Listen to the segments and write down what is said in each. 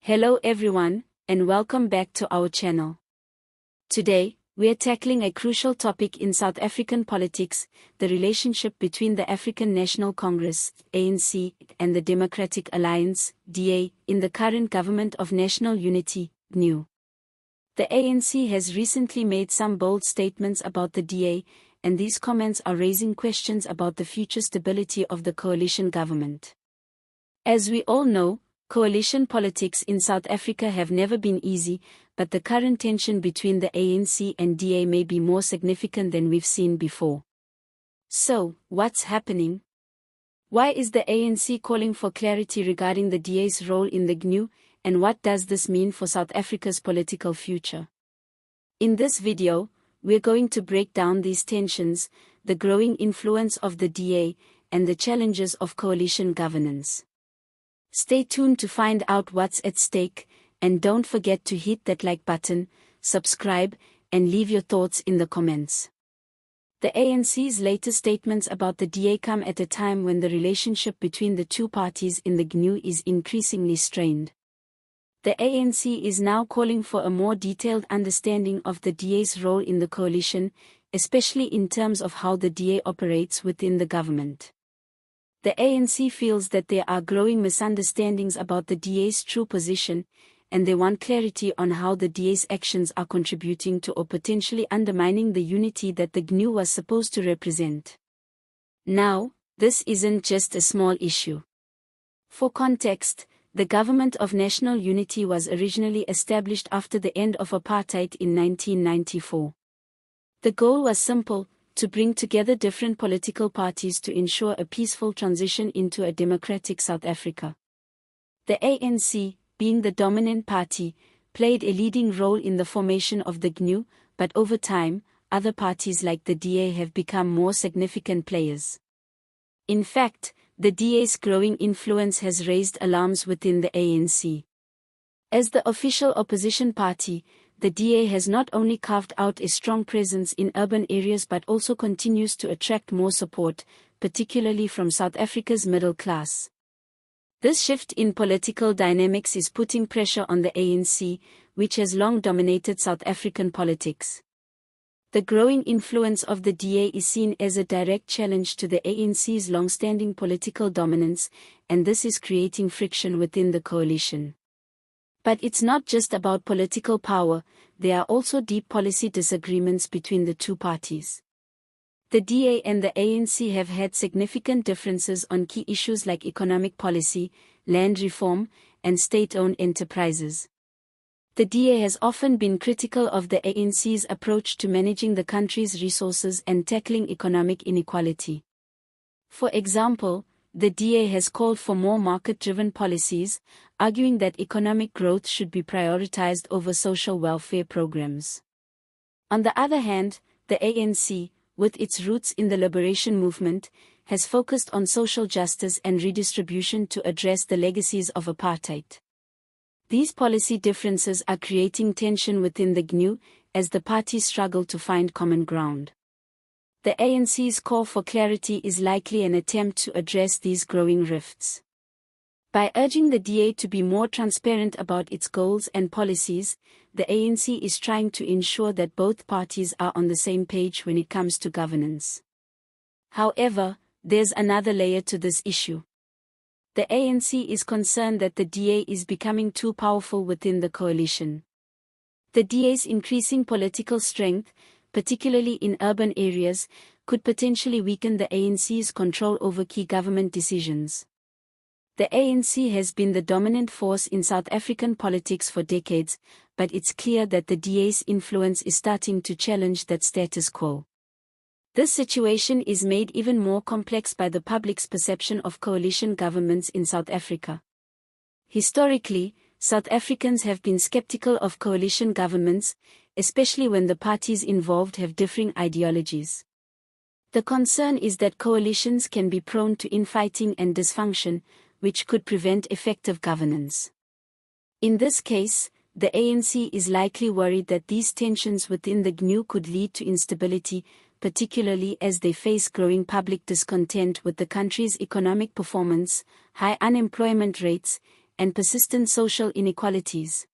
Hello everyone, and welcome back to our channel. Today, we are tackling a crucial topic in South African politics, the relationship between the African National Congress, ANC, and the Democratic Alliance, DA, in the current Government of National Unity, GNU. The ANC has recently made some bold statements about the DA, and these comments are raising questions about the future stability of the coalition government. As we all know, coalition politics in South Africa have never been easy, but the current tension between the ANC and DA may be more significant than we've seen before. So, what's happening? Why is the ANC calling for clarity regarding the DA's role in the GNU, and what does this mean for South Africa's political future? In this video, we're going to break down these tensions, the growing influence of the DA, and the challenges of coalition governance. Stay tuned to find out what's at stake, and don't forget to hit that like button, subscribe, and leave your thoughts in the comments. The ANC's latest statements about the DA come at a time when the relationship between the two parties in the GNU is increasingly strained. The ANC is now calling for a more detailed understanding of the DA's role in the coalition, especially in terms of how the DA operates within the government. The ANC feels that there are growing misunderstandings about the DA's true position, and they want clarity on how the DA's actions are contributing to or potentially undermining the unity that the GNU was supposed to represent. Now, this isn't just a small issue. For context, the Government of National Unity was originally established after the end of apartheid in 1994. The goal was simple: to bring together different political parties to ensure a peaceful transition into a democratic South Africa. The ANC, being the dominant party, played a leading role in the formation of the GNU, but over time, other parties like the DA have become more significant players. In fact, the DA's growing influence has raised alarms within the ANC. As the official opposition party, the DA has not only carved out a strong presence in urban areas but also continues to attract more support, particularly from South Africa's middle class. This shift in political dynamics is putting pressure on the ANC, which has long dominated South African politics. The growing influence of the DA is seen as a direct challenge to the ANC's long-standing political dominance, and this is creating friction within the coalition. But it's not just about political power, there are also deep policy disagreements between the two parties. The DA and the ANC have had significant differences on key issues like economic policy, land reform, and state-owned enterprises. The DA has often been critical of the ANC's approach to managing the country's resources and tackling economic inequality. For example, the DA has called for more market-driven policies, arguing that economic growth should be prioritized over social welfare programs. On the other hand, the ANC, with its roots in the liberation movement, has focused on social justice and redistribution to address the legacies of apartheid. These policy differences are creating tension within the GNU, as the parties struggle to find common ground. The ANC's call for clarity is likely an attempt to address these growing rifts. By urging the DA to be more transparent about its goals and policies, the ANC is trying to ensure that both parties are on the same page when it comes to governance. However, there's another layer to this issue. The ANC is concerned that the DA is becoming too powerful within the coalition. The DA's increasing political strength, particularly in urban areas, could potentially weaken the ANC's control over key government decisions. The ANC has been the dominant force in South African politics for decades, but it's clear that the DA's influence is starting to challenge that status quo. This situation is made even more complex by the public's perception of coalition governments in South Africa. Historically, South Africans have been skeptical of coalition governments, especially when the parties involved have differing ideologies. The concern is that coalitions can be prone to infighting and dysfunction, which could prevent effective governance. In this case, the ANC is likely worried that these tensions within the GNU could lead to instability, particularly as they face growing public discontent with the country's economic performance, high unemployment rates, and persistent social inequalities.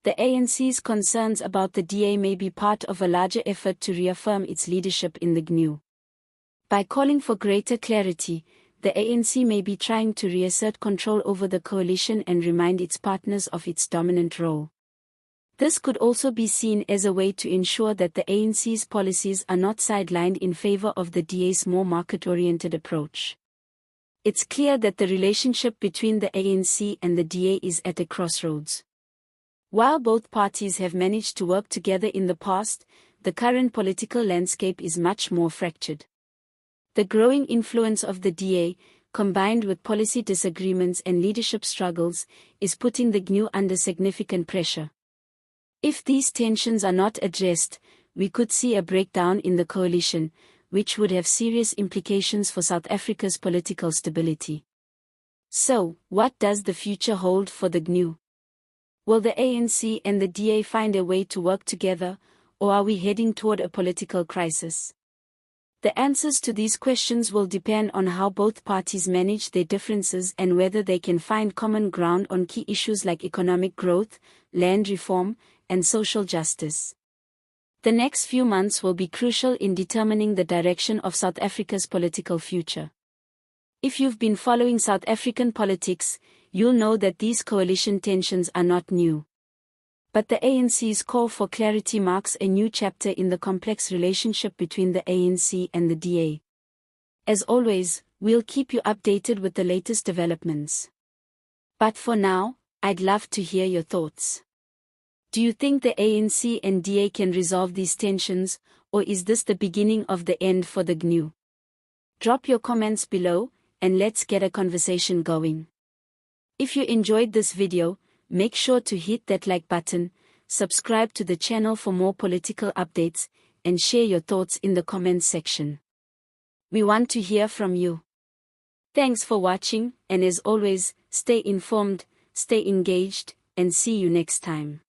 The ANC's concerns about the DA may be part of a larger effort to reaffirm its leadership in the GNU. By calling for greater clarity, the ANC may be trying to reassert control over the coalition and remind its partners of its dominant role. This could also be seen as a way to ensure that the ANC's policies are not sidelined in favor of the DA's more market-oriented approach. It's clear that the relationship between the ANC and the DA is at a crossroads. While both parties have managed to work together in the past, the current political landscape is much more fractured. The growing influence of the DA, combined with policy disagreements and leadership struggles, is putting the GNU under significant pressure. If these tensions are not addressed, we could see a breakdown in the coalition, which would have serious implications for South Africa's political stability. So, what does the future hold for the GNU? Will the ANC and the DA find a way to work together, or are we heading toward a political crisis? The answers to these questions will depend on how both parties manage their differences and whether they can find common ground on key issues like economic growth, land reform, and social justice. The next few months will be crucial in determining the direction of South Africa's political future. If you've been following South African politics, you'll know that these coalition tensions are not new. But the ANC's call for clarity marks a new chapter in the complex relationship between the ANC and the DA. As always, we'll keep you updated with the latest developments. But for now, I'd love to hear your thoughts. Do you think the ANC and DA can resolve these tensions, or is this the beginning of the end for the GNU? Drop your comments below, and let's get a conversation going. If you enjoyed this video, make sure to hit that like button, subscribe to the channel for more political updates, and share your thoughts in the comments section. We want to hear from you. Thanks for watching, and as always, stay informed, stay engaged, and see you next time.